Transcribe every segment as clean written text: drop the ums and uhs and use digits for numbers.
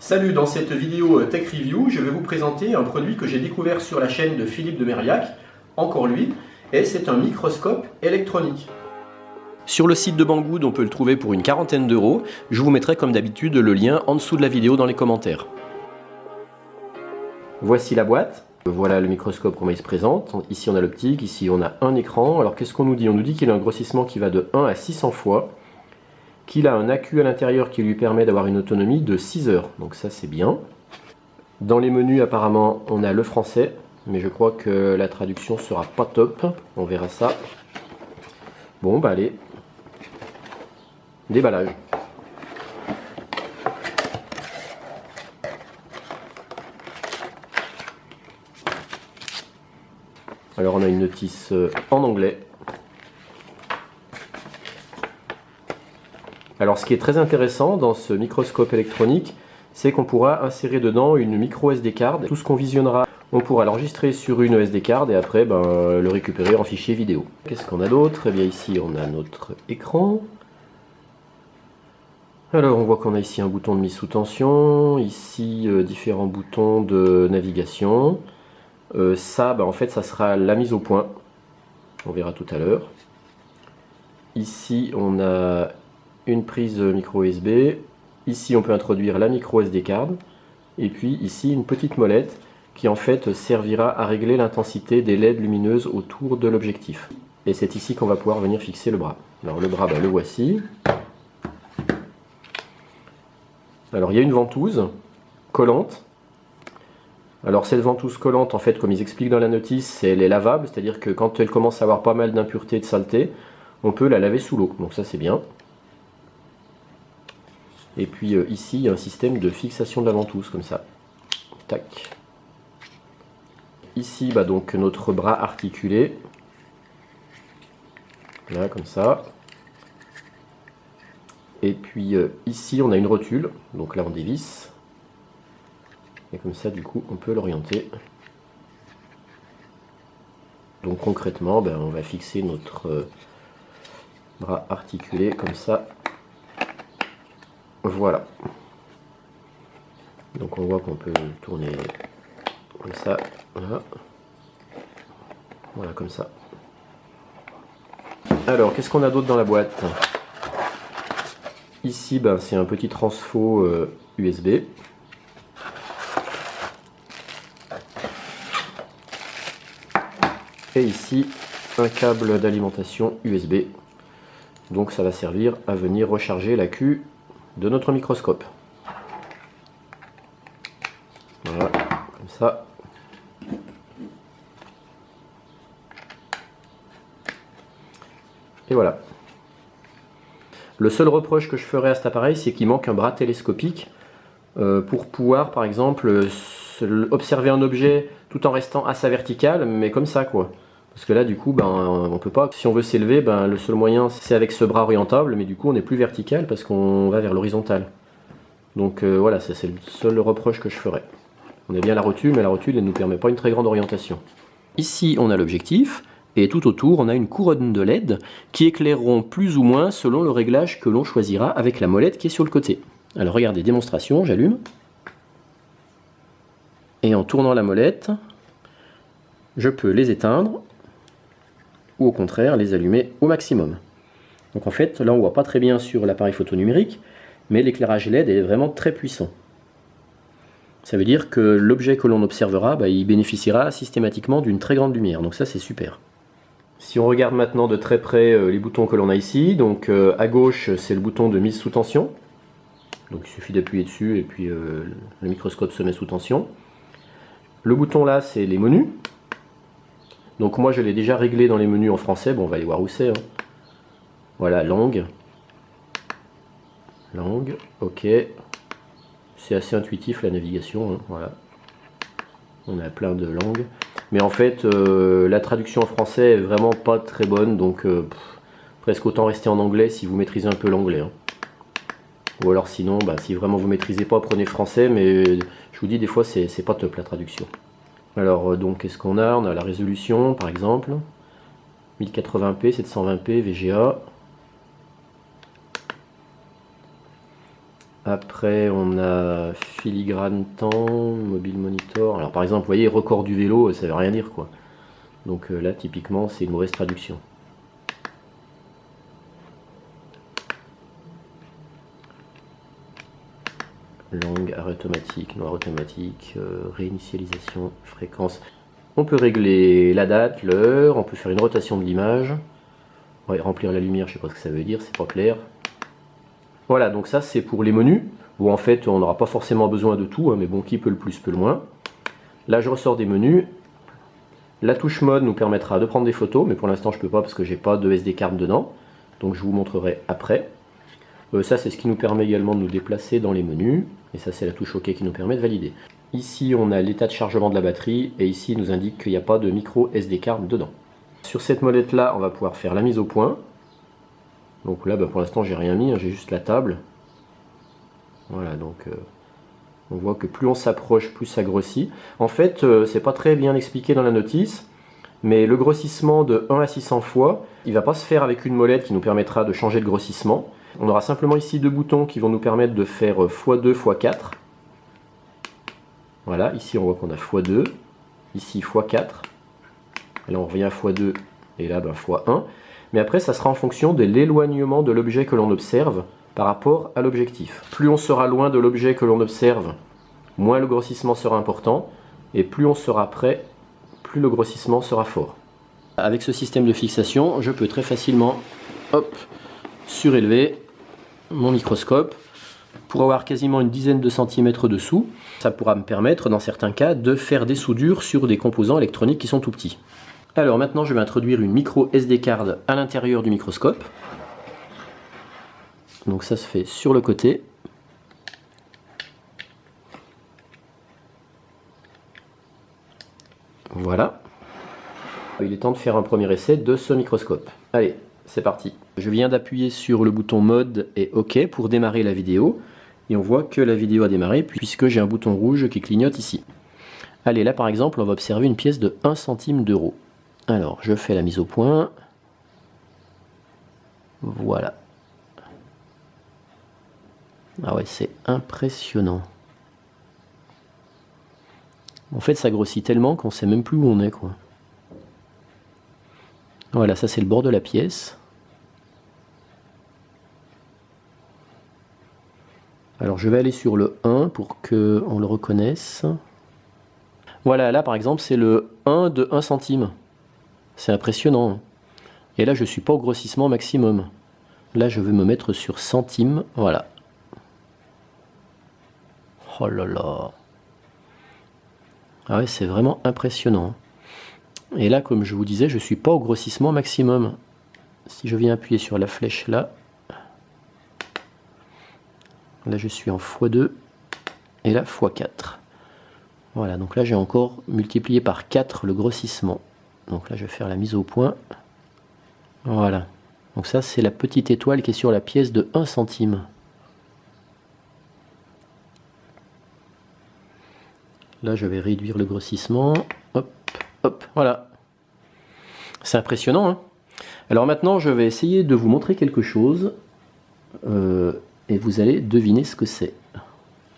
Salut, dans cette vidéo Tech Review, je vais vous présenter un produit que j'ai découvert sur la chaîne de Philippe de Mériac, encore lui, et c'est un microscope électronique. Sur le site de Banggood, on peut le trouver pour une quarantaine d'euros. Je vous mettrai comme d'habitude le lien en dessous de la vidéo dans les commentaires. Voici la boîte. Voilà le microscope, comment il se présente. Ici on a l'optique, ici on a un écran. Alors qu'est-ce qu'on nous dit? On nous dit qu'il a un grossissement qui va de 1 à 600 fois. Qu'il a un accu à l'intérieur qui lui permet d'avoir une autonomie de 6 heures. Donc ça c'est bien. Dans les menus apparemment on a le français, mais je crois que la traduction sera pas top. On verra ça. Bon bah allez. Déballage. Alors on a une notice en anglais. Alors ce qui est très intéressant dans ce microscope électronique, c'est qu'on pourra insérer dedans une micro SD card. Tout ce qu'on visionnera, on pourra l'enregistrer sur une SD card et après le récupérer en fichier vidéo. Qu'est-ce qu'on a d'autre? Eh bien ici on a notre écran. Alors on voit qu'on a ici un bouton de mise sous tension, ici différents boutons de navigation. Ça, en fait ça sera la mise au point. On verra tout à l'heure. Ici on a une prise micro USB, ici on peut introduire la micro SD card, et puis ici une petite molette qui en fait servira à régler l'intensité des LED lumineuses autour de l'objectif. Et c'est ici qu'on va pouvoir venir fixer le bras. Alors le bras, le voici. Alors il y a une ventouse collante. Alors cette ventouse collante, en fait, comme ils expliquent dans la notice, elle est lavable, c'est-à-dire que quand elle commence à avoir pas mal d'impuretés et de saleté, on peut la laver sous l'eau, donc ça c'est bien. Et puis ici, il y a un système de fixation de la ventouse, comme ça. Tac. Ici, donc notre bras articulé. Là, comme ça. Et puis ici, on a une rotule. Donc là, on dévisse. Et comme ça, du coup, on peut l'orienter. Donc concrètement, on va fixer notre bras articulé, comme ça. Voilà. Donc on voit qu'on peut tourner comme ça. Voilà. Voilà, comme ça. Alors, qu'est-ce qu'on a d'autre dans la boîte? Ici, c'est un petit transfo USB. Et ici, un câble d'alimentation USB. Donc ça va servir à venir recharger l'accu de notre microscope. Voilà, comme ça. Et voilà. Le seul reproche que je ferai à cet appareil, c'est qu'il manque un bras télescopique pour pouvoir, par exemple, observer un objet tout en restant à sa verticale, mais comme ça, quoi. Parce que là, du coup, on peut pas. Si on veut s'élever, le seul moyen, c'est avec ce bras orientable, mais du coup, on n'est plus vertical parce qu'on va vers l'horizontale. Donc voilà, c'est le seul reproche que je ferai. On a bien la rotule, mais la rotule, elle ne nous permet pas une très grande orientation. Ici, on a l'objectif, et tout autour, on a une couronne de LED qui éclaireront plus ou moins selon le réglage que l'on choisira avec la molette qui est sur le côté. Alors regardez, démonstration, j'allume. Et en tournant la molette, je peux les éteindre, ou au contraire les allumer au maximum. Donc en fait là on voit pas très bien sur l'appareil photo numérique, mais l'éclairage LED est vraiment très puissant. Ça veut dire que l'objet que l'on observera, il bénéficiera systématiquement d'une très grande lumière, donc ça c'est super. Si on regarde maintenant de très près les boutons que l'on a ici, donc à gauche c'est le bouton de mise sous tension, donc il suffit d'appuyer dessus et puis le microscope se met sous tension. Le bouton là c'est les menus. Donc moi je l'ai déjà réglé dans les menus en français, on va aller voir où c'est. Voilà, langue. Langue, ok. C'est assez intuitif la navigation, voilà. On a plein de langues. Mais en fait, la traduction en français est vraiment pas très bonne, donc presque autant rester en anglais si vous maîtrisez un peu l'anglais. Ou alors sinon, si vraiment vous maîtrisez pas, prenez français, mais je vous dis, des fois c'est pas top la traduction. Alors donc qu'est-ce qu'on a? On a la résolution par exemple, 1080p, 720p, VGA. Après, on a filigrane temps, mobile monitor. Alors par exemple, vous voyez, record du vélo, ça veut rien dire quoi. Donc là, typiquement, c'est une mauvaise traduction. Langue, arrêt automatique, non arrêt automatique, réinitialisation, fréquence. On peut régler la date, l'heure, on peut faire une rotation de l'image. Ouais, remplir la lumière, je sais pas ce que ça veut dire, c'est pas clair. Voilà, donc ça c'est pour les menus. Bon, en fait, on n'aura pas forcément besoin de tout, hein, mais bon, qui peut le plus, peut le moins. Là, je ressors des menus. La touche mode nous permettra de prendre des photos, mais pour l'instant, je peux pas parce que j'ai pas de SD card dedans. Donc, je vous montrerai après. Ça, c'est ce qui nous permet également de nous déplacer dans les menus. Et ça, c'est la touche OK qui nous permet de valider. Ici, on a l'état de chargement de la batterie. Et ici, il nous indique qu'il n'y a pas de micro SD card dedans. Sur cette molette-là, on va pouvoir faire la mise au point. Donc là, pour l'instant, j'ai rien mis, hein, j'ai juste la table. Voilà, donc on voit que plus on s'approche, plus ça grossit. En fait, c'est pas très bien expliqué dans la notice, mais le grossissement de 1 à 600 fois, il va pas se faire avec une molette qui nous permettra de changer de grossissement. On aura simplement ici deux boutons qui vont nous permettre de faire x2, x4. Voilà, ici on voit qu'on a x2, ici x4. Là on revient à x2 et là x1. Mais après ça sera en fonction de l'éloignement de l'objet que l'on observe par rapport à l'objectif. Plus on sera loin de l'objet que l'on observe, moins le grossissement sera important, et plus on sera près, plus le grossissement sera fort. Avec ce système de fixation, je peux très facilement surélever mon microscope pour avoir quasiment une dizaine de centimètres dessous. Ça pourra me permettre, dans certains cas, de faire des soudures sur des composants électroniques qui sont tout petits. Alors maintenant, je vais introduire une micro SD card à l'intérieur du microscope. Donc ça se fait sur le côté. Voilà. Il est temps de faire un premier essai de ce microscope. Allez, c'est parti. Je viens d'appuyer sur le bouton mode et OK pour démarrer la vidéo. Et on voit que la vidéo a démarré puisque j'ai un bouton rouge qui clignote ici. Allez, là par exemple, on va observer une pièce de 1 centime d'euro. Alors, je fais la mise au point. Voilà. Ah ouais, c'est impressionnant. En fait, ça grossit tellement qu'on sait même plus où on est, quoi. Voilà, ça c'est le bord de la pièce. Alors, je vais aller sur le 1 pour qu'on le reconnaisse. Voilà, là par exemple, c'est le 1 de 1 centime. C'est impressionnant. Et là, je ne suis pas au grossissement maximum. Là, je vais me mettre sur centimes. Voilà. Oh là là. Ah ouais, c'est vraiment impressionnant. Et là, comme je vous disais, je ne suis pas au grossissement maximum. Si je viens appuyer sur la flèche là, là je suis en x2 et là x4. Voilà, donc là j'ai encore multiplié par 4 le grossissement. Donc là je vais faire la mise au point. Voilà. Donc ça c'est la petite étoile qui est sur la pièce de 1 centime. Là je vais réduire le grossissement. Hop, hop, voilà. C'est impressionnant, hein. Alors maintenant je vais essayer de vous montrer quelque chose. Et vous allez deviner ce que c'est.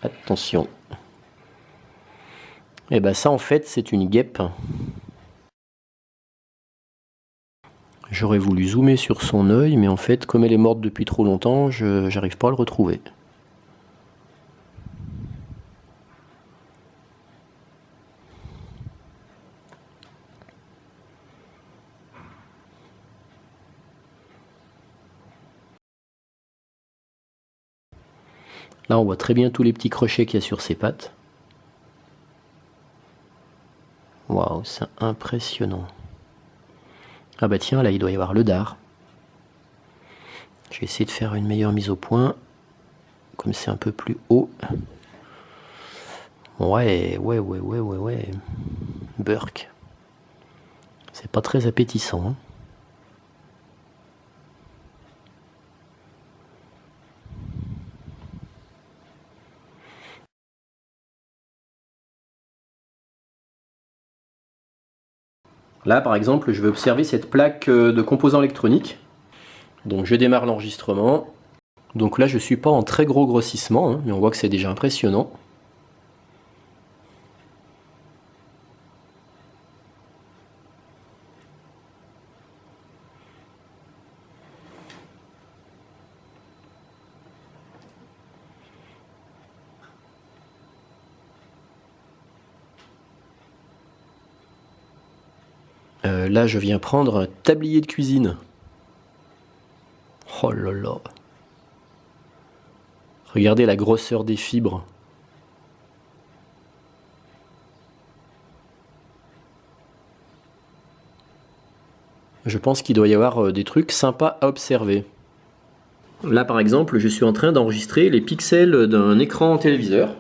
Attention. Et bien ça en fait c'est une guêpe. J'aurais voulu zoomer sur son œil, mais en fait, comme elle est morte depuis trop longtemps, je n'arrive pas à le retrouver. Là, on voit très bien tous les petits crochets qu'il y a sur ses pattes. Waouh, c'est impressionnant. Ah bah tiens, là, il doit y avoir le dard. Je vais essayer de faire une meilleure mise au point. Comme c'est un peu plus haut. Ouais. Burk. C'est pas très appétissant, hein. Là, par exemple, je vais observer cette plaque de composants électroniques. Donc, je démarre l'enregistrement. Donc là, je ne suis pas en très gros grossissement, hein, mais on voit que c'est déjà impressionnant. Là, je viens prendre un tablier de cuisine. Oh là là. Regardez la grosseur des fibres. Je pense qu'il doit y avoir des trucs sympas à observer. Là, par exemple, je suis en train d'enregistrer les pixels d'un écran téléviseur.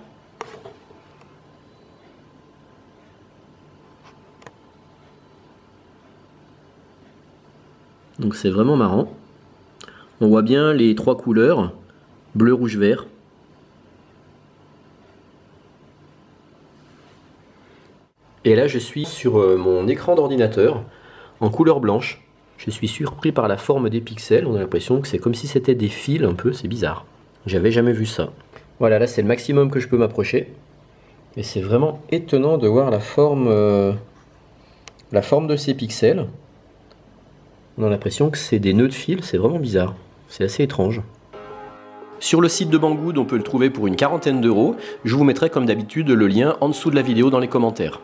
Donc c'est vraiment marrant. On voit bien les trois couleurs, bleu, rouge, vert. Et là je suis sur mon écran d'ordinateur en couleur blanche. Je suis surpris par la forme des pixels, on a l'impression que c'est comme si c'était des fils un peu, c'est bizarre. J'avais jamais vu ça. Voilà, là c'est le maximum que je peux m'approcher. Et c'est vraiment étonnant de voir la forme de ces pixels. On a l'impression que c'est des nœuds de fil, c'est vraiment bizarre. C'est assez étrange. Sur le site de Banggood, on peut le trouver pour une quarantaine d'euros. Je vous mettrai comme d'habitude le lien en dessous de la vidéo dans les commentaires.